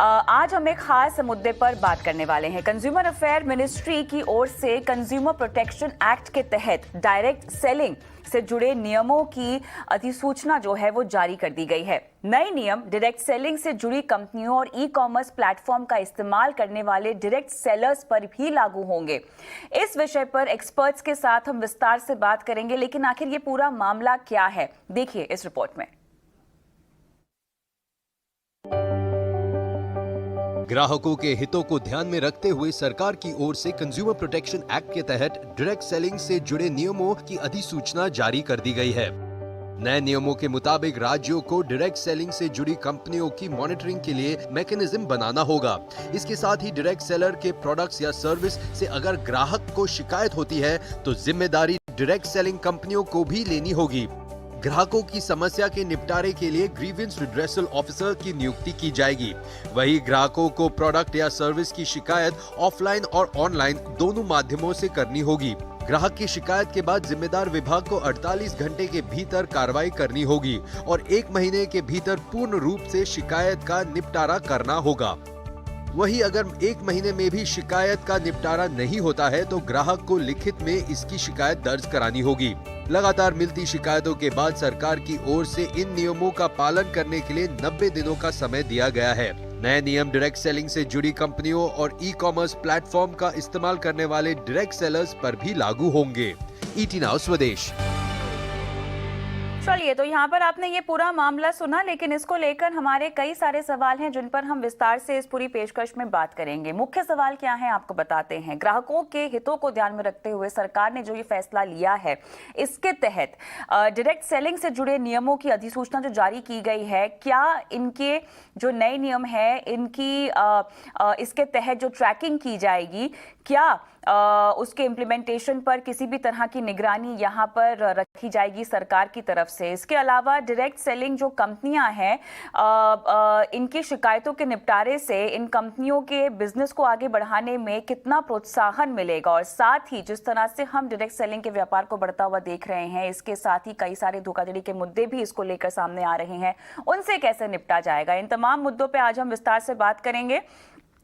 आज हम एक खास मुद्दे पर बात करने वाले हैं। कंज्यूमर अफेयर मिनिस्ट्री की ओर से कंज्यूमर प्रोटेक्शन एक्ट के तहत डायरेक्ट सेलिंग से जुड़े नियमों की अधिसूचना जो है वो जारी कर दी गई है। नए नियम डायरेक्ट सेलिंग से जुड़ी कंपनियों और ई कॉमर्स प्लेटफॉर्म का इस्तेमाल करने वाले डायरेक्ट सेलर्स पर भी लागू होंगे। इस विषय पर एक्सपर्ट्स के साथ हम विस्तार से बात करेंगे, लेकिन आखिर ये पूरा मामला क्या है, देखिए इस रिपोर्ट में। ग्राहकों के हितों को ध्यान में रखते हुए सरकार की ओर से कंज्यूमर प्रोटेक्शन एक्ट के तहत डायरेक्ट सेलिंग से जुड़े नियमों की अधिसूचना जारी कर दी गई है। नए नियमों के मुताबिक राज्यों को डायरेक्ट सेलिंग से जुड़ी कंपनियों की मॉनिटरिंग के लिए मैकेनिज्म बनाना होगा। इसके साथ ही डायरेक्ट सेलर के प्रोडक्ट्स या सर्विस से अगर ग्राहक को शिकायत होती है तो जिम्मेदारी डायरेक्ट सेलिंग कंपनियों को भी लेनी होगी। ग्राहकों की समस्या के निपटारे के लिए ग्रीवेंस रिड्रेसल ऑफिसर की नियुक्ति की जाएगी। वही ग्राहकों को प्रोडक्ट या सर्विस की शिकायत ऑफलाइन और ऑनलाइन दोनों माध्यमों से करनी होगी। ग्राहक की शिकायत के बाद जिम्मेदार विभाग को 48 घंटे के भीतर कार्रवाई करनी होगी और 1 महीने के भीतर पूर्ण रूप से शिकायत का निपटारा करना होगा। वहीं अगर 1 महीने में भी शिकायत का निपटारा नहीं होता है तो ग्राहक को लिखित में इसकी शिकायत दर्ज करानी होगी। लगातार मिलती शिकायतों के बाद सरकार की ओर से इन नियमों का पालन करने के लिए 90 दिनों का समय दिया गया है। नए नियम डायरेक्ट सेलिंग से जुड़ी कंपनियों और ई कॉमर्स प्लेटफॉर्म का इस्तेमाल करने वाले डायरेक्ट सेलर्स पर भी लागू होंगे। ईटी नाउ स्वदेश। चलिए, तो यहाँ पर आपने ये पूरा मामला सुना, लेकिन इसको लेकर हमारे कई सारे सवाल हैं जिन पर हम विस्तार से इस पूरी पेशकश में बात करेंगे। मुख्य सवाल क्या है आपको बताते हैं। ग्राहकों के हितों को ध्यान में रखते हुए सरकार ने जो ये फैसला लिया है, इसके तहत डायरेक्ट सेलिंग से जुड़े नियमों की अधिसूचना जो जारी की गई है, क्या इनके जो नए नियम है इनकी इसके तहत जो ट्रैकिंग की जाएगी, क्या उसके इम्प्लीमेंटेशन पर किसी भी तरह की निगरानी यहाँ पर रखी जाएगी सरकार की तरफ से। इसके अलावा डायरेक्ट सेलिंग जो कंपनियां हैं, इनकी शिकायतों के निपटारे से इन कंपनियों के बिजनेस को आगे बढ़ाने में कितना प्रोत्साहन मिलेगा, और साथ ही जिस तरह से हम डायरेक्ट सेलिंग के व्यापार को बढ़ता हुआ देख रहे हैं, इसके साथ ही कई सारे धोखाधड़ी के मुद्दे भी इसको लेकर सामने आ रहे हैं, उनसे कैसे निपटा जाएगा। इन तमाम मुद्दों पर आज हम विस्तार से बात करेंगे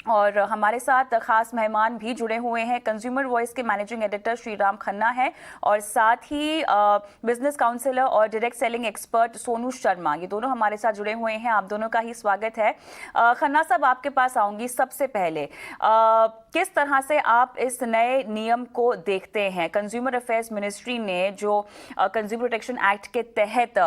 और हमारे साथ खास मेहमान भी जुड़े हुए हैं। कंज्यूमर वॉइस के मैनेजिंग एडिटर श्रीराम खन्ना है और साथ ही बिजनेस काउंसलर और direct selling expert Sonu Sharma, ये दोनों हमारे साथ जुड़े हुए हैं। आप दोनों का ही स्वागत है। खन्ना साहब, आपके पास आऊंगी। सबसे पहले किस तरह से आप इस नए नियम को देखते हैं? कंज्यूमर अफेयर्स मिनिस्ट्री ने जो कंज्यूमर प्रोटेक्शन एक्ट के तहत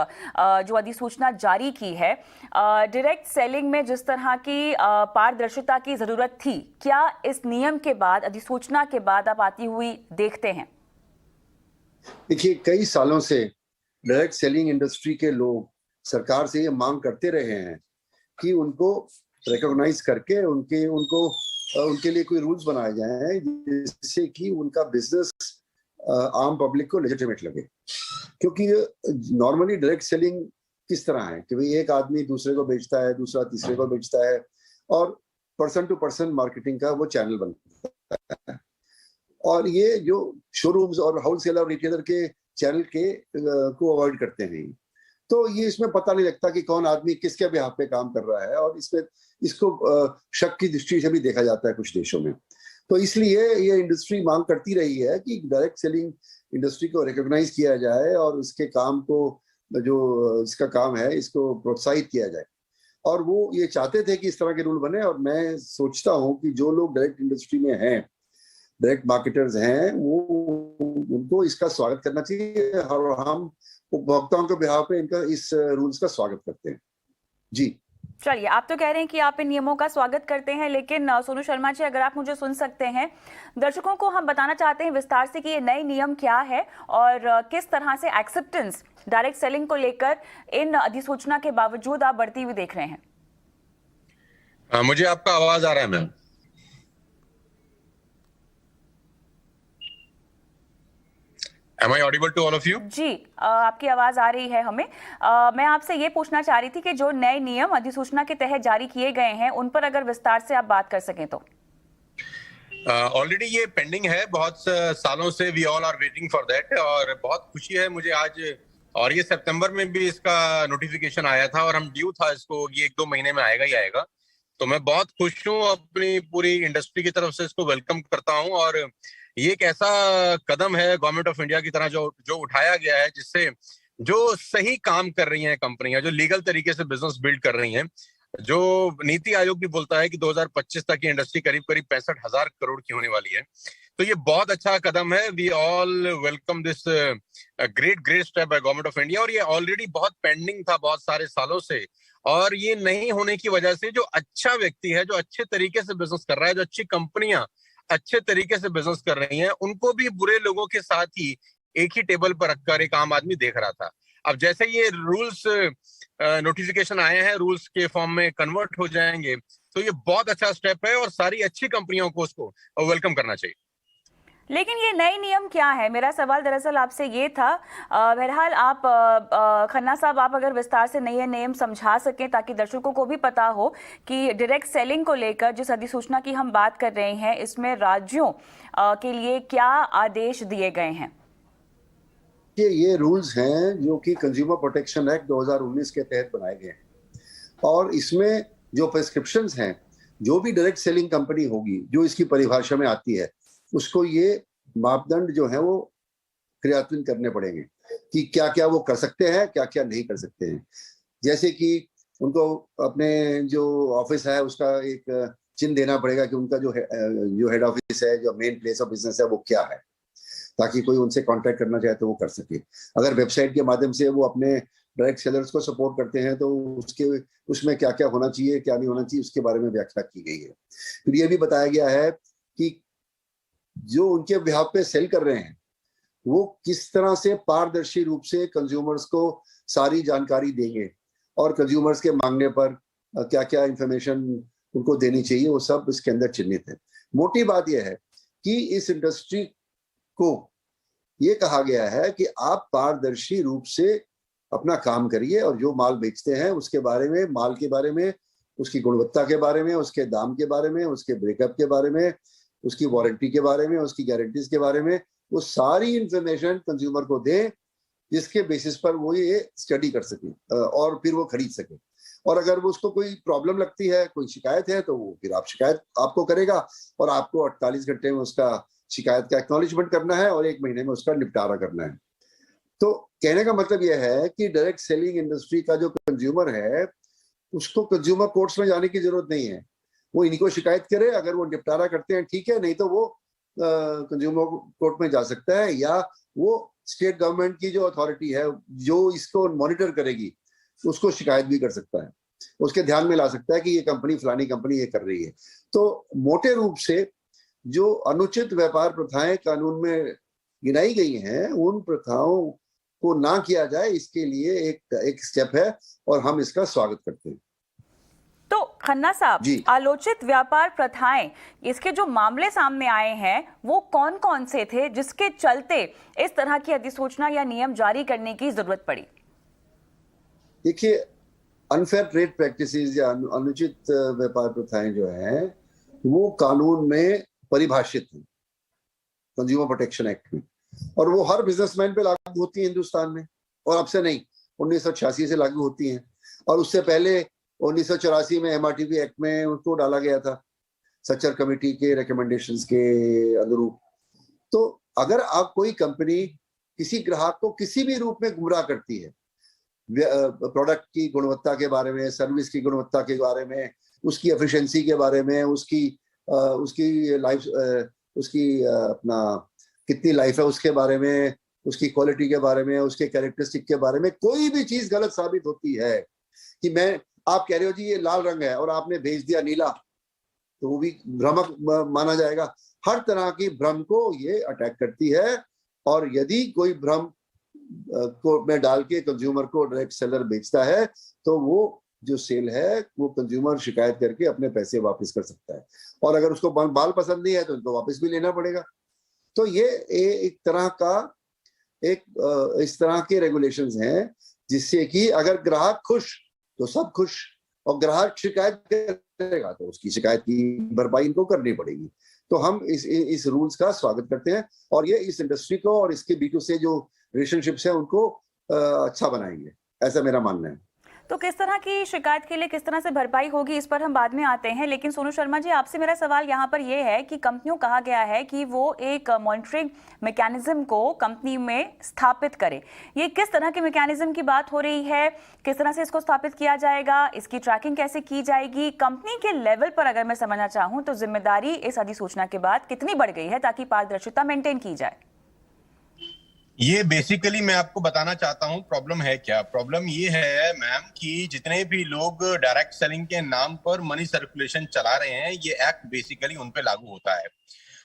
जो अधिसूचना जारी की है, डायरेक्ट सेलिंग में जिस तरह की पारदर्शिता की जरूरत थी, क्या इस नियम के बाद, अधिसूचना के बाद आप आती हुई देखते हैं? देखिए, कई सालों से डायरेक्ट सेलिंग इंडस्ट्री के लोग सरकार से ये मांग करते रहे हैं कि उनको रिकॉग्नाइज करके उनके लिए कोई रूल्स बनाए जाएं जिससे कि उनका बिजनेस आम पब्लिक को लेजिटिमेट लगे। क्योंकि नॉर्मली डायरेक्ट सेलिंग किस तरह है कि भाई एक आदमी दूसरे को बेचता है, दूसरा तीसरे को बेचता है, और पर्सन टू पर्सन मार्केटिंग का वो चैनल बनता है। और ये जो शोरूम्स और होलसेलर और रिटेलर के चैनल के को अवॉइड करते हैं, तो ये इसमें पता नहीं लगता कि कौन आदमी किसके बिहाफ पे काम कर रहा है, और इसको शक की दृष्टि से भी देखा जाता है कुछ देशों में। तो इसलिए ये इंडस्ट्री मांग करती रही है कि डायरेक्ट सेलिंग इंडस्ट्री को रिकॉग्नाइज किया जाए और उसके काम को, जो इसका काम है, इसको प्रोत्साहित किया जाए। और वो ये चाहते थे कि इस तरह के रूल बने, और मैं सोचता हूँ कि जो लोग डायरेक्ट इंडस्ट्री में हैं, डायरेक्ट मार्केटर्स हैं, वो उनको इसका स्वागत करना चाहिए, और हम उपभोक्ताओं के बिहाफ पे इनका इस रूल्स का स्वागत करते हैं। जी चलिए, आप तो कह रहे हैं कि आप इन नियमों का स्वागत करते हैं, लेकिन सोनू शर्मा जी, अगर आप मुझे सुन सकते हैं, दर्शकों को हम बताना चाहते हैं विस्तार से कि ये नए नियम क्या है और किस तरह से एक्सेप्टेंस डायरेक्ट सेलिंग को लेकर इन अधिसूचना के बावजूद आप बढ़ती हुई देख रहे हैं। मुझे आपका आवाज आ रहा है ma'am? Am I audible to all of you? जी, आपकी आवाज आ रही है हमें। मैं आपसे ये पूछना चाह रही थी कि जो नए नियम अधिसूचना के तहत जारी किए गए हैं, उन पर अगर विस्तार से आप बात कर सकें तो। ऑलरेडी ये पेंडिंग है, बहुत सालों से we all are waiting for that, और बहुत खुशी है मुझे आज, और ये सितंबर में भी इसका नोटिफिकेशन आया था और हम ड्यू था इसको, ये 1-2 महीने में आएगा ही आएगा। तो मैं बहुत खुश हूँ, अपनी पूरी इंडस्ट्री की तरफ से इसको वेलकम करता हूँ। और ये एक ऐसा कदम है गवर्नमेंट ऑफ इंडिया की तरह जो उठाया गया है, जिससे जो सही काम कर रही हैं कंपनियां, जो लीगल तरीके से बिजनेस बिल्ड कर रही हैं, जो नीति आयोग भी बोलता है कि 2025 तक की इंडस्ट्री करीब करीब 65,000 करोड़ की होने वाली है। तो ये बहुत अच्छा कदम है। We all welcome this great step by government of India. और ये ऑलरेडी बहुत पेंडिंग था बहुत सारे सालों से, और ये नहीं होने की वजह से जो अच्छा व्यक्ति है, जो अच्छे तरीके से बिजनेस कर रहा है, जो अच्छी कंपनियां अच्छे तरीके से बिजनेस कर रही हैं, उनको भी बुरे लोगों के साथ ही एक ही टेबल पर रखकर एक आम आदमी देख रहा था। अब जैसे ये रूल्स नोटिफिकेशन आए हैं, रूल्स के फॉर्म में कन्वर्ट हो जाएंगे, तो ये बहुत अच्छा स्टेप है और सारी अच्छी कंपनियों को उसको वेलकम करना चाहिए। लेकिन ये नए नियम क्या है? मेरा सवाल दरअसल आपसे ये था। बहरहाल आप खन्ना साहब, आप अगर विस्तार से नए नियम समझा सकें ताकि दर्शकों को भी पता हो कि डायरेक्ट सेलिंग को लेकर जिस अधिसूचना की हम बात कर रहे हैं, इसमें राज्यों के लिए क्या आदेश दिए गए हैं? ये रूल्स हैं जो कि कंज्यूमर प्रोटेक्शन एक्ट 2019 के तहत बनाए गए हैं, और इसमें जो प्रिस्क्रिप्शंस हैं, जो भी डायरेक्ट सेलिंग कंपनी होगी जो इसकी परिभाषा में आती है, उसको ये मापदंड जो है वो क्रियान्वित करने पड़ेंगे कि क्या क्या वो कर सकते हैं, क्या क्या नहीं कर सकते हैं। जैसे कि उनको अपने जो ऑफिस है उसका एक चिन्ह देना पड़ेगा कि उनका जो हेड ऑफिस है, जो मेन प्लेस ऑफ बिजनेस है, वो क्या है, ताकि कोई उनसे कांटेक्ट करना चाहे तो वो कर सके। अगर वेबसाइट के माध्यम से वो अपने डायरेक्ट सेलर्स को सपोर्ट करते हैं तो उसमें क्या क्या होना चाहिए, क्या नहीं होना चाहिए, उसके बारे में व्याख्या की गई है। फिर ये भी बताया गया है कि जो उनके बिहाफ पे सेल कर रहे हैं वो किस तरह से पारदर्शी रूप से कंज्यूमर्स को सारी जानकारी देंगे, और कंज्यूमर्स के मांगने पर क्या क्या इंफॉर्मेशन उनको देनी चाहिए, वो सब इसके अंदर चिन्हित है। मोटी बात यह है कि इस इंडस्ट्री को ये कहा गया है कि आप पारदर्शी रूप से अपना काम करिए, और जो माल बेचते हैं उसके बारे में, माल के बारे में, उसकी गुणवत्ता के बारे में, उसके दाम के बारे में, उसके ब्रेकअप के बारे में, उसकी वारंटी के बारे में, उसकी गारंटीज के बारे में, वो सारी इंफॉर्मेशन कंज्यूमर को दें, जिसके बेसिस पर वो ये स्टडी कर सके और फिर वो खरीद सके। और अगर वो उसको कोई प्रॉब्लम लगती है, कोई शिकायत है, तो वो फिर शिकायत आपको करेगा, और आपको 48 घंटे में उसका शिकायत का एक्नॉलेजमेंट करना है और 1 महीने में उसका निपटारा करना है। तो कहने का मतलब यह है कि डायरेक्ट सेलिंग इंडस्ट्री का जो कंज्यूमर है, उसको कंज्यूमर कोर्ट्स में जाने की जरूरत नहीं है। वो इनको शिकायत करे, अगर वो निपटारा करते हैं ठीक है, नहीं तो वो कंज्यूमर कोर्ट में जा सकता है, या वो स्टेट गवर्नमेंट की जो अथॉरिटी है जो इसको मॉनिटर करेगी उसको शिकायत भी कर सकता है, उसके ध्यान में ला सकता है कि ये कंपनी, फलानी कंपनी ये कर रही है। तो मोटे रूप से जो अनुचित व्यापार प्रथाएं कानून में गिनाई गई हैं, उन प्रथाओं को ना किया जाए, इसके लिए एक स्टेप है और हम इसका स्वागत करते हैं। तो खन्ना साहब, आलोचित व्यापार प्रथाएं, इसके जो मामले सामने आए हैं वो कौन कौन से थे जिसके चलते इस तरह की अधिसूचना या नियम जारी करने की जरूरत पड़ी? देखिए, अनफेयर ट्रेड प्रैक्टिसेस या अनुचित व्यापार प्रथाएं जो हैं वो कानून में परिभाषित हैं, कंज्यूमर प्रोटेक्शन एक्ट में, और वो हर बिजनेसमैन पे लागू होती है हिंदुस्तान में, और अब से नहीं, 1986 से लागू होती हैं, और उससे पहले 1984 में MRTP एक्ट में उसको डाला गया था सच्चर कमेटी के रिकमेंडेशंस के अनुरूप। तो अगर आप कोई कंपनी किसी ग्राहक को किसी भी रूप में गुमराह करती है, प्रोडक्ट की गुणवत्ता के बारे में, सर्विस की गुणवत्ता के बारे में, उसकी एफिशिएंसी के बारे में, उसकी लाइफ, उसकी अपना कितनी लाइफ है उसके बारे में, उसकी क्वालिटी के बारे में, उसके कैरेक्टरिस्टिक के बारे में कोई भी चीज गलत साबित होती है, कि आप कह रहे हो जी ये लाल रंग है और आपने भेज दिया नीला, तो वो भी भ्रामक माना जाएगा। हर तरह की भ्रम को ये अटैक करती है, और यदि कोई भ्रम को में डाल के कंज्यूमर को डायरेक्ट सेलर बेचता है, तो वो जो सेल है वो कंज्यूमर शिकायत करके अपने पैसे वापस कर सकता है, और अगर उसको बाल पसंद नहीं है तो उनको वापस भी लेना पड़ेगा। तो ये एक तरह का इस तरह के रेगुलेशंस हैं जिससे कि अगर ग्राहक खुश तो सब खुश, और ग्राहक शिकायत करेगा तो उसकी शिकायत की भरपाई इनको करनी पड़ेगी। तो हम इस रूल्स का स्वागत करते हैं, और ये इस इंडस्ट्री को और इसके B2C जो रिलेशनशिप्स हैं उनको अच्छा बनाएंगे, ऐसा मेरा मानना है। तो किस तरह की शिकायत के लिए किस तरह से भरपाई होगी, इस पर हम बाद में आते हैं। लेकिन सोनू शर्मा जी, आपसे मेरा सवाल यहाँ पर यह है कि कंपनियों कहा गया है कि वो एक मॉनिटरिंग मैकेनिज्म को कंपनी में स्थापित करे। ये किस तरह के मैकेनिज्म की बात हो रही है, किस तरह से इसको स्थापित किया जाएगा, इसकी ट्रैकिंग कैसे की जाएगी? कंपनी के लेवल पर अगर मैं समझना चाहूँ तो जिम्मेदारी इस अधिसूचना के बाद कितनी बढ़ गई है ताकि पारदर्शिता मेंटेन की जाए? ये बेसिकली मैं आपको बताना चाहता हूँ प्रॉब्लम है क्या। प्रॉब्लम ये है मैम कि जितने भी लोग डायरेक्ट सेलिंग के नाम पर मनी सर्कुलेशन चला रहे हैं, ये एक्ट बेसिकली उन पे लागू होता है।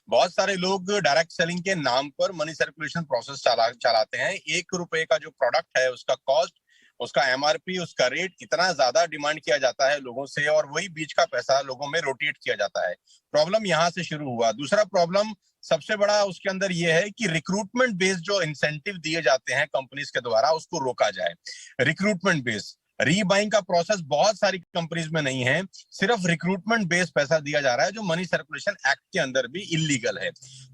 बहुत सारे लोग डायरेक्ट सेलिंग के नाम पर मनी सर्कुलेशन प्रोसेस चलाते हैं। ₹1 का जो प्रोडक्ट है उसका कॉस्ट, उसका MRP, उसका रेट इतना ज्यादा डिमांड किया जाता है लोगों से, और वही बीच का पैसा लोगों में रोटेट किया जाता है। प्रॉब्लम यहाँ से शुरू हुआ। दूसरा प्रॉब्लम सबसे बड़ा उसके अंदर ये है कि रिक्रूटमेंट बेस्ड जो इंसेंटिव दिए जाते हैं कंपनीज के द्वारा, उसको रोका जाए। रिक्रूटमेंट बेस्ड रीबाइंग का प्रोसेस बहुत सारी कंपनीज में नहीं है, सिर्फ रिक्रूटमेंट बेस्ड पैसा दिया जा रहा है, जो मनी सर्कुलेशन एक्ट के अंदर भी इलीगल है।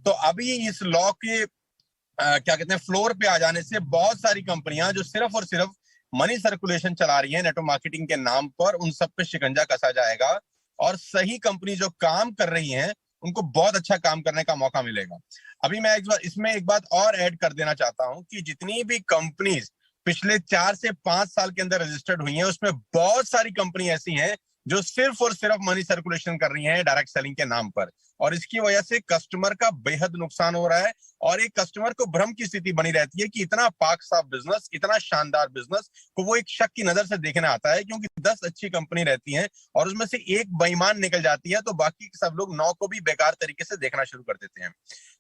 तो अभी इस लॉ के क्या कहते हैं फ्लोर पे आ जाने से बहुत सारी कंपनियां जो सिर्फ और सिर्फ मनी सर्कुलेशन चला रही है नेटवर्क मार्केटिंग के नाम पर, उन सब पे शिकंजा कसा जाएगा और सही कंपनी जो काम कर रही हैं उनको बहुत अच्छा काम करने का मौका मिलेगा। अभी मैं इसमें एक बात और ऐड कर देना चाहता हूं कि जितनी भी कंपनीज पिछले 4 से 5 साल के अंदर रजिस्टर्ड हुई हैं, उसमें बहुत सारी कंपनी ऐसी हैं जो सिर्फ और सिर्फ मनी सर्कुलेशन कर रही हैं डायरेक्ट सेलिंग के नाम पर, और इसकी वजह से कस्टमर का बेहद नुकसान हो रहा है और एक कस्टमर को भ्रम की स्थिति बनी रहती है कि इतना पाक साफ बिजनेस, इतना शानदार बिजनेस को वो एक शक की नजर से देखने आता है, क्योंकि 10 अच्छी कंपनी रहती हैं और उसमें से एक बेईमान निकल जाती है तो बाकी सब लोग 9 को भी बेकार तरीके से देखना शुरू कर देते हैं।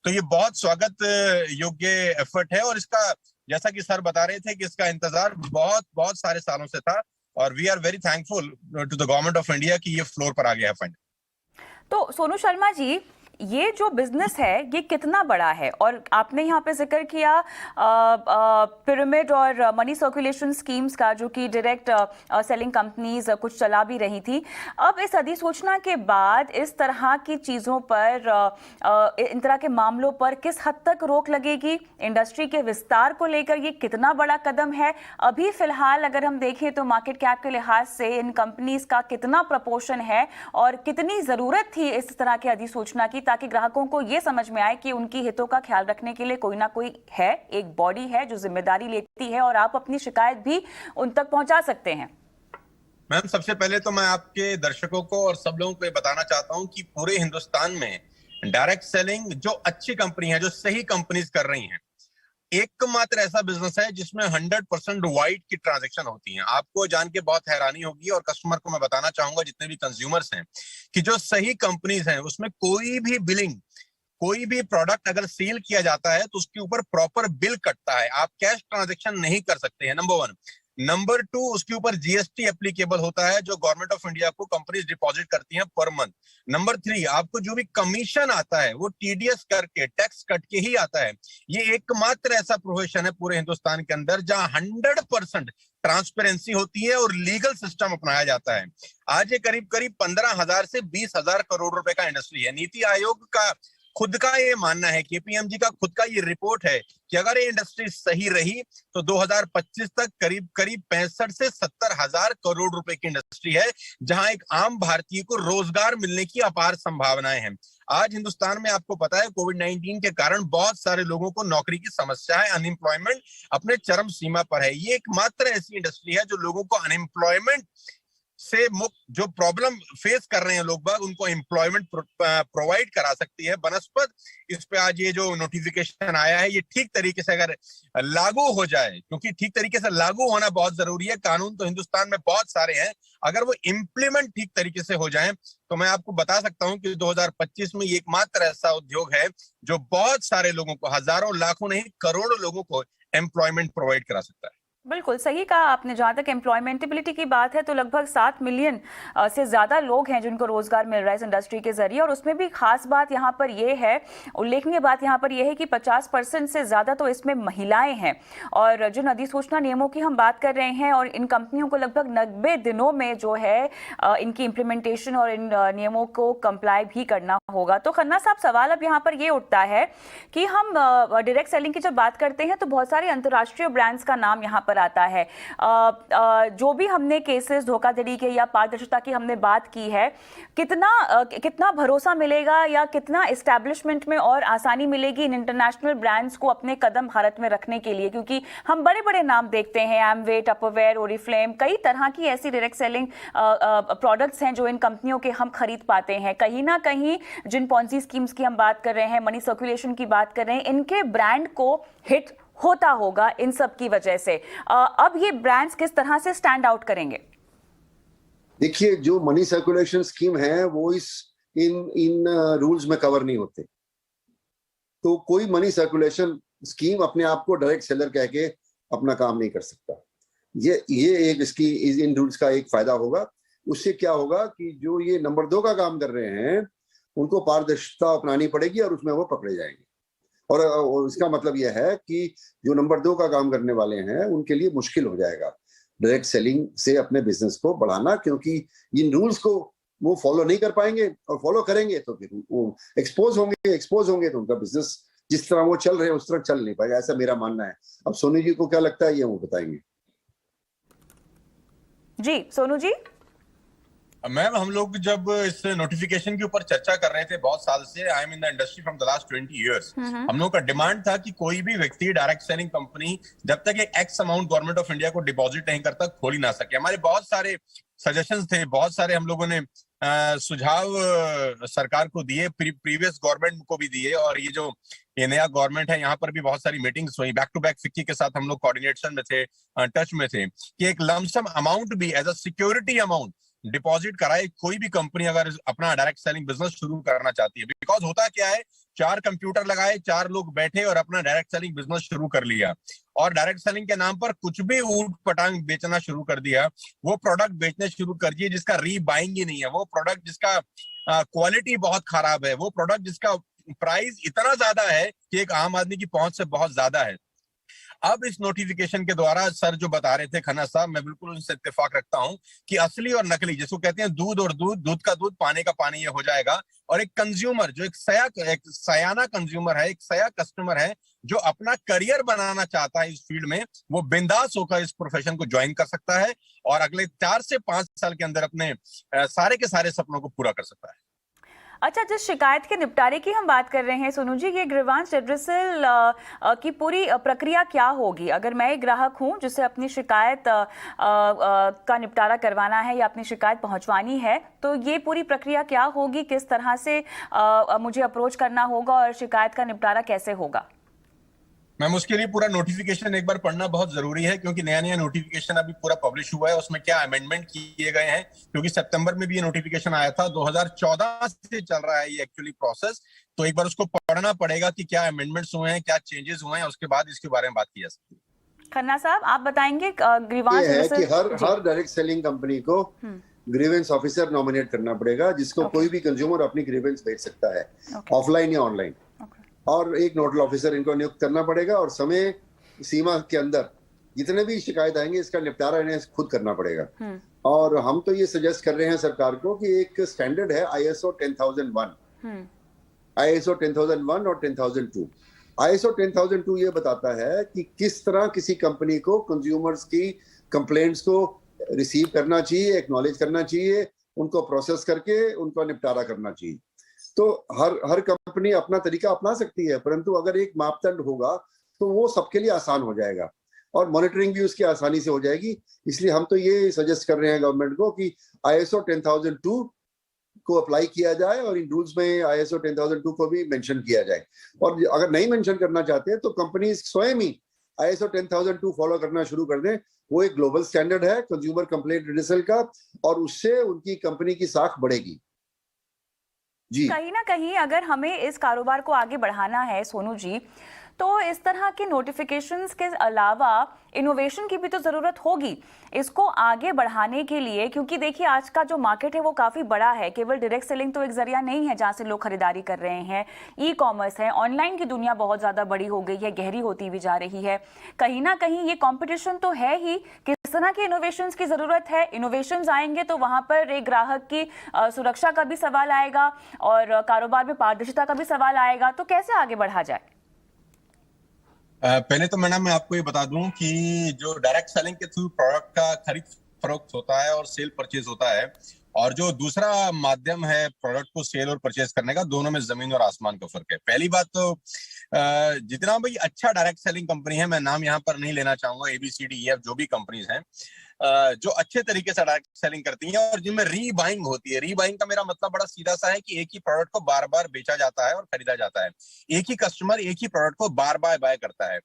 तो ये बहुत स्वागत योग्य एफर्ट है और इसका, जैसा कि सर बता रहे थे, कि इसका इंतजार बहुत बहुत सारे सालों से था और we are very thankful to the government of India कि ये फ्लोर पर आ गया है फंड। तो सोनू शर्मा जी, ये जो बिजनेस है ये कितना बड़ा है? और आपने यहाँ पे जिक्र किया पिरामिड और मनी सर्कुलेशन स्कीम्स का, जो कि डायरेक्ट सेलिंग कंपनीज कुछ चला भी रही थी। अब इस अधिसूचना के बाद इस तरह की चीज़ों पर, इन तरह के मामलों पर किस हद तक रोक लगेगी? इंडस्ट्री के विस्तार को लेकर ये कितना बड़ा कदम है? अभी फिलहाल अगर हम देखें तो मार्केट कैप के लिहाज से इन कंपनीज का कितना प्रपोर्शन है और कितनी ज़रूरत थी इस तरह की अधिसूचना की, ताकि ग्राहकों को यह समझ में आए कि उनकी हितों का ख्याल रखने के लिए कोई ना कोई है, एक बॉडी है जो जिम्मेदारी लेती है और आप अपनी शिकायत भी उन तक पहुंचा सकते हैं। मैम, सबसे पहले तो मैं आपके दर्शकों को और सब लोगों को ये बताना चाहता हूं कि पूरे हिंदुस्तान में डायरेक्ट सेलिंग जो अच्छी कंपनी है, जो सही कंपनीज कर रही हैं, एकमात्र ऐसा बिजनेस है जिसमें 100% वाइट की ट्रांजैक्शन होती हैं। आपको जान के बहुत हैरानी होगी और कस्टमर को मैं बताना चाहूंगा, जितने भी कंज्यूमर्स हैं, कि जो सही कंपनीज हैं उसमें कोई भी बिलिंग, कोई भी प्रोडक्ट अगर सेल किया जाता है तो उसके ऊपर प्रॉपर बिल कटता है। आप कैश ट्रांजैक्शन नहीं कर सकते हैं, नंबर 1। नंबर 2, उसके ऊपर GST एप्लीकेबल होता है जो गवर्नमेंट ऑफ इंडिया को कंपनीज डिपॉजिट करती हैं पर मंथ। नंबर 3, आपको जो भी कमीशन आता है वो TDS करके, टैक्स कट के ही आता है। ये एकमात्र ऐसा प्रोफेशन है पूरे हिंदुस्तान के अंदर जहां 100% ट्रांसपेरेंसी होती है और लीगल सिस्टम अपनाया जाता है। आज ये करीब करीब 15,000 से 20,000 करोड़ रुपए का इंडस्ट्री है। नीति आयोग का खुद का ये मानना है, KPMG का खुद का ये रिपोर्ट है कि अगर ये इंडस्ट्री सही रही तो 2025 तक करीब करीब 65 से 70 हजार करोड़ रुपए की इंडस्ट्री है, जहां एक आम भारतीय को रोजगार मिलने की अपार संभावनाएं हैं। आज हिंदुस्तान में आपको पता है कोविड-19 के कारण बहुत सारे लोगों को नौकरी की समस्या है, अनएम्प्लॉयमेंट अपने चरम सीमा पर है। ये एकमात्र ऐसी इंडस्ट्री है जो लोगों को अनएम्प्लॉयमेंट से मुक्त, जो प्रॉब्लम फेस कर रहे हैं लोग बाग, उनको एम्प्लॉयमेंट प्रोवाइड करा सकती है बनस्पत। इस पे आज ये जो नोटिफिकेशन आया है, ये ठीक तरीके से अगर लागू हो जाए, क्योंकि ठीक तरीके से लागू होना बहुत जरूरी है। कानून तो हिंदुस्तान में बहुत सारे हैं, अगर वो इम्प्लीमेंट ठीक तरीके से हो जाए तो मैं आपको बता सकता हूं कि 2025 में ये एकमात्र ऐसा उद्योग है जो बहुत सारे लोगों को, हजारों लाखों नहीं करोड़ों लोगों को एम्प्लॉयमेंट प्रोवाइड करा सकता है। बिल्कुल सही कहा आपने। जहाँ तक एम्प्लॉयमेंटेबिलिटी की बात है तो लगभग 7 मिलियन से ज़्यादा लोग हैं जिनको रोजगार मिल रहा है इस इंडस्ट्री के जरिए। और उसमें भी खास बात यहाँ पर यह है, उल्लेखनीय बात यहाँ पर यह है कि 50% से ज़्यादा तो इसमें महिलाएं हैं। और जिन अधिसूचना नियमों की हम बात कर रहे हैं, और इन कंपनियों को लगभग 90 दिनों में जो है इनकी इम्प्लीमेंटेशन और इन नियमों को कंप्लाई भी करना होगा। तो खन्ना साहब, सवाल अब यहाँ पर ये उठता है कि हम डायरेक्ट सेलिंग की जब बात करते हैं तो बहुत सारे अंतर्राष्ट्रीय ब्रांड्स का नाम यहाँ पर आता है। जो भी हमने केसेस धोखाधड़ी के या पारदर्शिता की हमने बात की है, कितना भरोसा मिलेगा या कितना एस्टैब्लिशमेंट में और आसानी मिलेगी इन इंटरनेशनल ब्रांड्स को अपने कदम भारत में रखने के लिए? क्योंकि हम बड़े बड़े नाम देखते हैं, एमवे, टपरवेयर, ओरिफ्लेम, कई तरह की ऐसी डायरेक्ट सेलिंग प्रोडक्ट्स हैं जो इन कंपनियों के हम खरीद पाते हैं। कहीं ना कहीं जिन पॉन्जी स्कीम्स की हम बात कर रहे हैं, मनी सर्कुलेशन की बात कर रहे हैं, इनके ब्रांड को हिट होता होगा इन सब की वजह से। अब ये ब्रांड्स किस तरह से स्टैंड आउट करेंगे? देखिए, जो मनी सर्कुलेशन स्कीम है वो इन रूल्स में कवर नहीं होते। तो कोई मनी सर्कुलेशन स्कीम अपने आप को डायरेक्ट सेलर कह के अपना काम नहीं कर सकता। ये एक इसकी इन रूल्स का एक फायदा होगा। उससे क्या होगा कि जो ये नंबर 2 का काम कर रहे हैं उनको पारदर्शिता अपनानी पड़ेगी और उसमें वो पकड़े जाएंगे। और इसका मतलब यह है कि जो नंबर 2 का काम करने वाले हैं उनके लिए मुश्किल हो जाएगा डायरेक्ट सेलिंग से अपने बिजनेस को बढ़ाना, क्योंकि इन रूल्स को वो फॉलो नहीं कर पाएंगे, और फॉलो करेंगे तो फिर वो एक्सपोज होंगे तो उनका बिजनेस जिस तरह वो चल रहे हैं उस तरह चल नहीं पाएगा, ऐसा मेरा मानना है। अब सोनू जी को क्या लगता है ये वो बताएंगे। जी सोनू जी। मैम, हम लोग जब इस नोटिफिकेशन के ऊपर चर्चा कर रहे थे बहुत साल से, I am in the industry from the last 20 years, हम लोग का डिमांड था कि कोई भी व्यक्ति डायरेक्ट सेलिंग कंपनी जब तक एक x amount government of India को डिपॉजिट नहीं करता खोल ही ना सके। हमारे बहुत सारे सजेशंस थे, बहुत सारे हम लोगों ने सुझाव सरकार को दिए, प्रीवियस गवर्नमेंट को भी दिए, और ये नया गवर्नमेंट है यहाँ पर भी बहुत सारी मीटिंग्स हुई। बैक टू बैक फिक्की के साथ हम लोग कोऑर्डिनेशन में थे, टच में थे कि एक लमसम अमाउंट भी as a security amount deposit कराए कोई भी कंपनी अगर अपना डायरेक्ट सेलिंग बिजनेस शुरू करना चाहती है। बिकॉज होता क्या है, 4 कंप्यूटर लगाए, 4 लोग बैठे और अपना डायरेक्ट सेलिंग बिजनेस शुरू कर लिया, और डायरेक्ट सेलिंग के नाम पर कुछ भी ऊट पटांग बेचना शुरू कर दिया। वो प्रोडक्ट बेचने शुरू कर दिए जिसका रीबाइंग ही नहीं है, वो प्रोडक्ट जिसका क्वालिटी बहुत खराब है, वो प्रोडक्ट जिसका प्राइस इतना ज्यादा है कि एक आम आदमी की पहुंच से बहुत ज्यादा है। अब इस नोटिफिकेशन के द्वारा सर जो बता रहे थे खन्ना साहब, मैं बिल्कुल उनसे इत्तेफाक रखता हूं कि असली और नकली, जिसको कहते हैं दूध और दूध का दूध, पानी का पानी, ये हो जाएगा। और एक कंज्यूमर जो एक सयाना कंज्यूमर है, एक सया कस्टमर है जो अपना करियर बनाना चाहता है इस फील्ड में, वो बिंदास होकर इस प्रोफेशन को ज्वाइन कर सकता है और अगले 4 से 5 साल के अंदर अपने सारे के सारे सपनों को पूरा कर सकता है। अच्छा, जिस शिकायत के निपटारे की हम बात कर रहे हैं सोनू जी, ये ग्रीवांस रिड्रेसल की पूरी प्रक्रिया क्या होगी? अगर मैं एक ग्राहक हूं जिसे अपनी शिकायत का निपटारा करवाना है या अपनी शिकायत पहुंचवानी है, तो ये पूरी प्रक्रिया क्या होगी? किस तरह से मुझे अप्रोच करना होगा और शिकायत का निपटारा कैसे होगा? मैम, उसके लिए पूरा नोटिफिकेशन एक बार पढ़ना बहुत जरूरी है, क्योंकि नया नोटिफिकेशन अभी पूरा पब्लिश हुआ है। उसमें क्या अमेंडमेंट किए गए हैं, क्योंकि सितंबर में भी ये नोटिफिकेशन आया था, 2014 से चल रहा है ये एक्चुअली प्रोसेस। तो एक बार उसको पढ़ना पड़ेगा कि क्या अमेंडमेंट्स हुए हैं, क्या चेंजेस हुए हैं, उसके बाद इसके बारे में बात की जा सकती है। खन्ना साहब, आप बताएंगे ग्रीवांस है कि हर डायरेक्ट सेलिंग कंपनी को ग्रीवेंस ऑफिसर नॉमिनेट करना पड़ेगा, जिसको कोई भी कंज्यूमर अपनी ग्रीवेंस भेज सकता है, ऑफलाइन या ऑनलाइन। और एक नोडल ऑफिसर इनको नियुक्त करना पड़ेगा, और समय सीमा के अंदर जितने भी शिकायत आएंगे इसका निपटारा इन्हें खुद करना पड़ेगा। और हम तो ये सजेस्ट कर रहे हैं सरकार को कि एक स्टैंडर्ड है ISO 10001, ISO 10001 और 10002। ISO 10002 ये बताता है कि किस तरह किसी कंपनी को कंज्यूमर्स की कंप्लेंट्स को रिसीव करना चाहिए, एक्नॉलेज करना चाहिए, उनको प्रोसेस करके उनका निपटारा करना चाहिए। तो हर कंपनी अपना तरीका अपना सकती है, परंतु अगर एक मापदंड होगा तो वो सबके लिए आसान हो जाएगा और मॉनिटरिंग भी उसकी आसानी से हो जाएगी। इसलिए हम तो ये सजेस्ट कर रहे हैं गवर्नमेंट को कि ISO 10002 को अप्लाई किया जाए और इन रूल्स में ISO 10002 को भी मेंशन किया जाए। और अगर नहीं मेंशन करना चाहते हैं तो कंपनी स्वयं ही ISO 10002 फॉलो करना शुरू कर दें। वो एक ग्लोबल स्टैंडर्ड है कंज्यूमर कंप्लेंट रिड्रेसल का, और उससे उनकी कंपनी की साख बढ़ेगी। जी, कहीं ना कहीं अगर हमें इस कारोबार को आगे बढ़ाना है सोनू जी, तो इस तरह के नोटिफिकेशंस के अलावा इनोवेशन की भी तो ज़रूरत होगी इसको आगे बढ़ाने के लिए, क्योंकि देखिए आज का जो मार्केट है वो काफ़ी बड़ा है। केवल डायरेक्ट सेलिंग तो एक जरिया नहीं है जहाँ से लोग खरीदारी कर रहे हैं, ई कॉमर्स है, ऑनलाइन की दुनिया बहुत ज़्यादा बड़ी हो गई है, गहरी होती भी जा रही है। कहीं ना कहीं ये कॉम्पिटिशन तो है ही, किस तरह के इनोवेशंस की ज़रूरत है। इनोवेशंस आएंगे तो वहाँ पर एक ग्राहक की सुरक्षा का भी सवाल आएगा और कारोबार में पारदर्शिता का भी सवाल आएगा। तो कैसे आगे बढ़ा जाए? पहले तो मैडम मैं आपको ये बता दूं कि जो डायरेक्ट सेलिंग के थ्रू प्रोडक्ट का खरीद फरोख्त होता है और सेल परचेज होता है, और जो दूसरा माध्यम है प्रोडक्ट को सेल और परचेज करने का, दोनों में जमीन और आसमान का फर्क है। पहली बात तो जितना भाई अच्छा डायरेक्ट सेलिंग कंपनी है, मैं नाम यहाँ पर नहीं लेना चाहूंगा, ABCDEF जो भी कंपनीज हैं, जो अच्छे तरीके से डायरेक्ट सेलिंग करती हैं और जिनमें रीबाइंग होती है। रीबाइंग का मेरा मतलब बड़ा सीधा सा है कि एक ही प्रोडक्ट को बार बार बेचा जाता है और खरीदा जाता है। एक ही कस्टमर एक ही प्रोडक्ट को बार बार बाय करता है।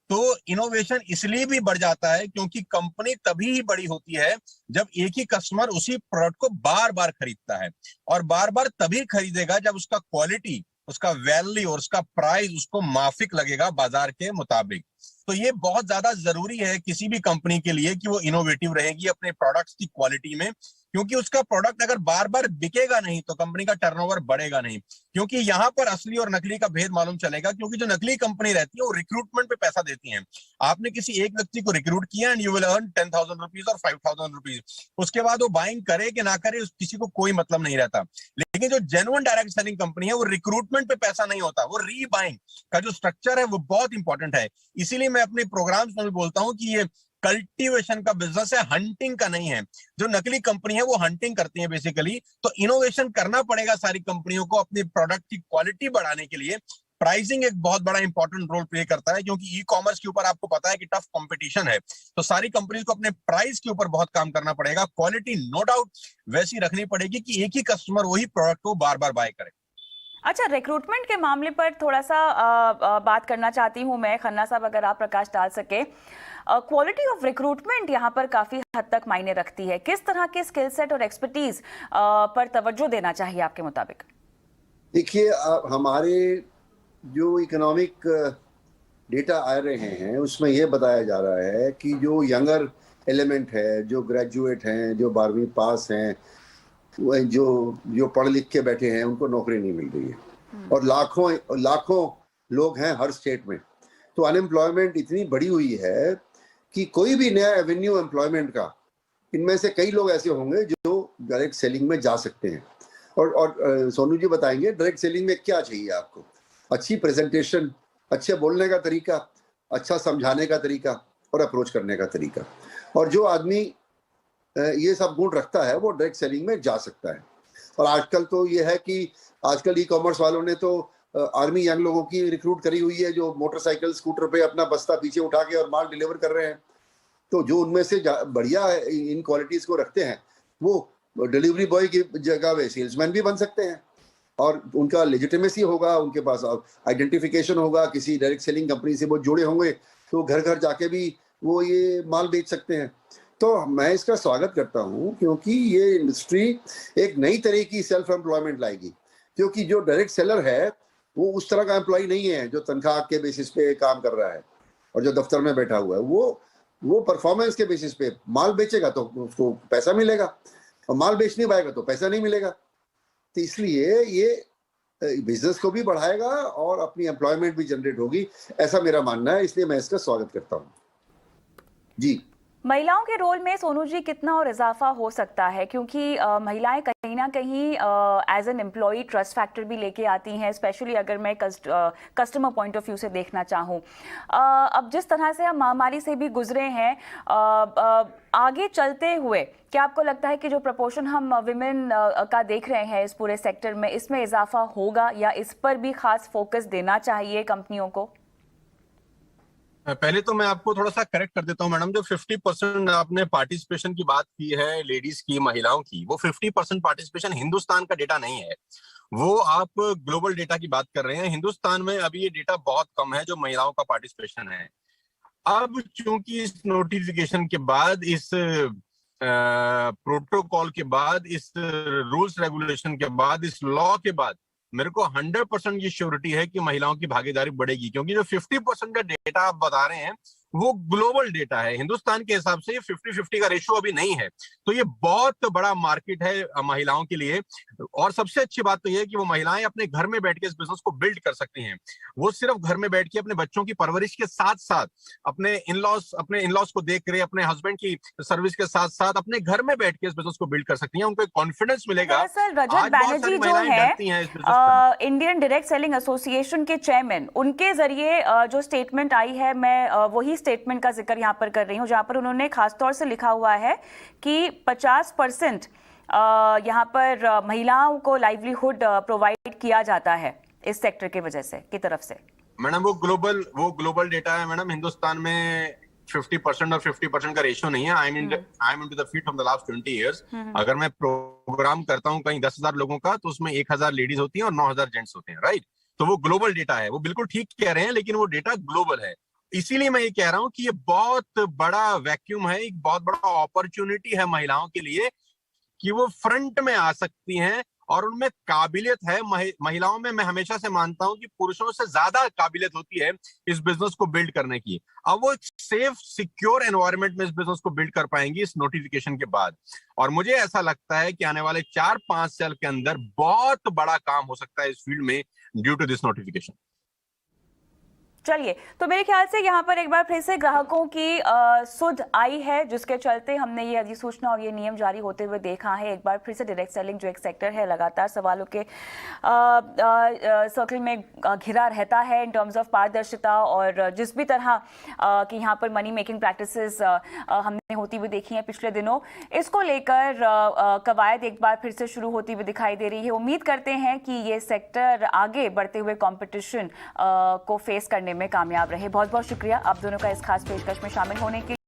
तो इनोवेशन इसलिए भी बढ़ जाता है क्योंकि कंपनी तभी ही बड़ी होती है जब एक ही कस्टमर उसी प्रोडक्ट को बार बार खरीदता है, और बार बार तभी खरीदेगा जब उसका क्वालिटी, उसका वैल्यू और उसका प्राइस उसको माफिक लगेगा बाजार के मुताबिक। तो ये बहुत ज्यादा जरूरी है किसी भी कंपनी के लिए कि वो इनोवेटिव रहेगी अपने प्रोडक्ट्स की क्वालिटी में, क्योंकि उसका प्रोडक्ट अगर बार बार बिकेगा नहीं तो कंपनी का टर्नओवर बढ़ेगा नहीं। क्योंकि यहाँ पर असली और नकली का भेद मालूम चलेगा, क्योंकि जो नकली कंपनी रहती है वो रिक्रूटमेंट पे पैसा देती है। आपने किसी एक व्यक्ति को रिक्रूट किया and you will earn 10,000 rupees और 5,000 रुपीज, उसके बाद वो बाइंग करे कि ना करे किसी को कोई मतलब नहीं रहता। लेकिन जो जेन्युइन डायरेक्ट सेलिंग कंपनी है वो रिक्रूटमेंट पे पैसा नहीं होता, वो रीबाइंग का जो स्ट्रक्चर है वो बहुत इंपॉर्टेंट है। इसीलिए मैं अपने प्रोग्राम्स में भी बोलता हूं कि ये कल्टीवेशन का बिजनेस है, हंटिंग का नहीं है। जो नकली कंपनी है वो हंटिंग करती है बेसिकली। तो इनोवेशन करना पड़ेगा सारी कंपनियों को अपनी प्रोडक्ट की क्वालिटी बढ़ाने के लिए। प्राइसिंग एक बहुत बड़ा इंपॉर्टेंट रोल प्ले करता है, क्योंकि ई कॉमर्स के ऊपर आपको पता है कि टफ कंपटीशन है। तो सारी कंपनीज को अपने प्राइस के ऊपर बहुत काम करना पड़ेगा। क्वालिटी नो डाउट वैसी रखनी पड़ेगी कि एक ही कस्टमर वही प्रोडक्ट को बार बार बाय करे। अच्छा, रिक्रूटमेंट के मामले पर थोड़ा सा बात करना चाहती हूँ मैं। खन्ना साहब, अगर आप प्रकाश डाल सके, क्वालिटी ऑफ रिक्रूटमेंट यहाँ पर काफी हद तक मायने रखती है। किस तरह के स्किल सेट और एक्सपर्टीज पर तवज्जो देना चाहिए आपके मुताबिक? देखिए, हमारे जो इकोनॉमिक डेटा आ रहे हैं उसमें यह बताया जा रहा है कि जो यंगर एलिमेंट है, जो ग्रेजुएट हैं, जो 12वीं पास हैं, जो पढ़ लिख के बैठे हैं, उनको नौकरी नहीं मिल रही है। और लाखों लोग हैं हर स्टेट में। तो अनएम्प्लॉयमेंट इतनी बढ़ी हुई है कि कोई भी नया एवेन्यू एम्प्लॉयमेंट का, इनमें से कई लोग ऐसे होंगे जो डायरेक्ट सेलिंग में जा सकते हैं। और सोनू जी बताएंगे डायरेक्ट सेलिंग में क्या चाहिए आपको। अच्छी प्रेजेंटेशन, अच्छे बोलने का तरीका, अच्छा समझाने का तरीका और अप्रोच करने का तरीका। और जो आदमी ये सब गुण रखता है वो डायरेक्ट सेलिंग में जा सकता है। और आजकल तो ये है कि आजकल ई कॉमर्स वालों ने तो आर्मी यंग लोगों की रिक्रूट करी हुई है, जो मोटरसाइकिल स्कूटर पे अपना बस्ता पीछे उठा के और माल डिलीवर कर रहे हैं। तो जो उनमें से बढ़िया इन क्वालिटीज को रखते हैं वो डिलीवरी बॉय की जगह वे सेल्समैन भी बन सकते हैं, और उनका लेजिटिमेसी होगा, उनके पास आइडेंटिफिकेशन होगा, किसी डायरेक्ट सेलिंग कंपनी से वो जुड़े होंगे, तो घर घर जाके भी वो ये माल बेच सकते हैं। तो मैं इसका स्वागत करता हूं, क्योंकि ये इंडस्ट्री एक नई तरह की सेल्फ एम्प्लॉयमेंट लाएगी। क्योंकि जो डायरेक्ट सेलर है वो उस तरह का एम्प्लॉय नहीं है जो तनख्वाह के बेसिस पे काम कर रहा है और जो दफ्तर में बैठा हुआ है। वो परफॉर्मेंस के बेसिस पे माल बेचेगा तो उसको पैसा मिलेगा, और माल बेच नहीं पाएगा तो पैसा नहीं मिलेगा। तो इसलिए ये बिजनेस को भी बढ़ाएगा और अपनी एम्प्लॉयमेंट भी जनरेट होगी, ऐसा मेरा मानना है। इसलिए मैं इसका स्वागत करता हूँ जी। महिलाओं के रोल में सोनू जी कितना और इजाफा हो सकता है? क्योंकि महिलाएं कहीं ना कहीं as an employee trust factor भी लेके आती हैं, स्पेशली अगर मैं कस्टमर पॉइंट ऑफ व्यू से देखना चाहूँ। अब जिस तरह से हम महामारी से भी गुजरे हैं, आगे चलते हुए क्या आपको लगता है कि जो प्रपोर्शन हम विमेन का देख रहे हैं इस पूरे सेक्टर में, इसमें इजाफा होगा या इस पर भी खास फोकस देना चाहिए कंपनियों को? पहले तो मैं आपको थोड़ा सा करेक्ट कर देता हूं मैडम। जो 50% आपने पार्टिसिपेशन की बात की है, लेडीज की, महिलाओं की, वो 50% पार्टिसिपेशन हिंदुस्तान का डेटा नहीं है, वो आप ग्लोबल डेटा की बात कर रहे हैं। हिंदुस्तान में अभी ये डेटा बहुत कम है जो महिलाओं का पार्टिसिपेशन है। अब चूंकि इस नोटिफिकेशन के बाद, इस प्रोटोकॉल के बाद, इस रूल्स रेगुलेशन के बाद, इस लॉ के बाद, मेरे को 100% ये श्योरिटी है कि महिलाओं की भागीदारी बढ़ेगी। क्योंकि जो 50% का डेटा आप बता रहे हैं वो ग्लोबल डेटा है। हिंदुस्तान के हिसाब से 50-50 का रेशियो अभी नहीं है, तो ये बहुत बड़ा मार्केट है महिलाओं के लिए। और सबसे अच्छी बात तो ये है कि वो महिलाएं अपने घर में बैठ के इस बिजनेस को बिल्ड कर सकती हैं। वो सिर्फ घर में बैठ के अपने बच्चों की परवरिश के साथ साथ अपने इन-लॉज को देख रहे, अपने हस्बैंड की सर्विस के साथ साथ अपने घर में बैठ के इस बिजनेस को बिल्ड कर सकती हैं। उनको एक कॉन्फिडेंस मिलेगा। दरअसल रजत आज बहुत बैनर्जी सारी जो महिलाएं डरती हैं इस बिजनेस करने। इंडियन डायरेक्ट सेलिंग एसोसिएशन के चेयरमैन, उनके जरिए जो स्टेटमेंट आई है, मैं वही स्टेटमेंट का जिक्र यहाँ पर कर रही हूँ, जहाँ पर उन्होंने खासतौर से लिखा हुआ है कि 50% यहाँ पर महिलाओं को लाइवलीहुड प्रोवाइड किया जाता है इस सेक्टर की वजह से, की तरफ से। मैडम वो ग्लोबल डेटा है मैडम। हिंदुस्तान में 50% और 50% का रेशियो नहीं है। I am into the field from the last 20 years. अगर मैं प्रोग्राम करता हूँ कहीं 10,000 लोगों का, तो उसमें 1,000 लेडीज होती हैं और 9,000 जेंट्स होते हैं, राइट। तो वो ग्लोबल डेटा है। वो बिल्कुल ठीक कह रहे हैं, लेकिन वो डेटा ग्लोबल है। इसीलिए मैं ये कह रहा हूँ कि ये बहुत बड़ा वैक्यूम है, एक बहुत बड़ा अपॉर्चुनिटी है महिलाओं के लिए कि वो फ्रंट में आ सकती हैं और उनमें काबिलियत है। महिलाओं में मैं हमेशा से मानता हूं कि पुरुषों से ज्यादा काबिलियत होती है इस बिजनेस को बिल्ड करने की। अब वो एक सेफ सिक्योर एनवायरनमेंट में इस बिजनेस को बिल्ड कर पाएंगी इस नोटिफिकेशन के बाद। और मुझे ऐसा लगता है कि आने वाले 4-5 साल के अंदर बहुत बड़ा काम हो सकता है इस फील्ड में ड्यू टू दिस नोटिफिकेशन। चलिए, तो मेरे ख्याल से यहाँ पर एक बार फिर से ग्राहकों की सुध आई है, जिसके चलते हमने ये अधिसूचना और ये नियम जारी होते हुए देखा है। एक बार फिर से डायरेक्ट सेलिंग जो एक सेक्टर है, लगातार सवालों के सर्कल में घिरा रहता है इन टर्म्स ऑफ पारदर्शिता, और जिस भी तरह कि यहाँ पर मनी मेकिंग प्रैक्टिसेस हमने होती हुई देखी हैं पिछले दिनों, इसको लेकर कवायद एक बार फिर से शुरू होती हुई दिखाई दे रही है। उम्मीद करते हैं कि ये सेक्टर आगे बढ़ते हुए कॉम्पिटिशन को फेस करने में कामयाब रहे। बहुत बहुत शुक्रिया आप दोनों का इस खास पेशकश में शामिल होने के लिए।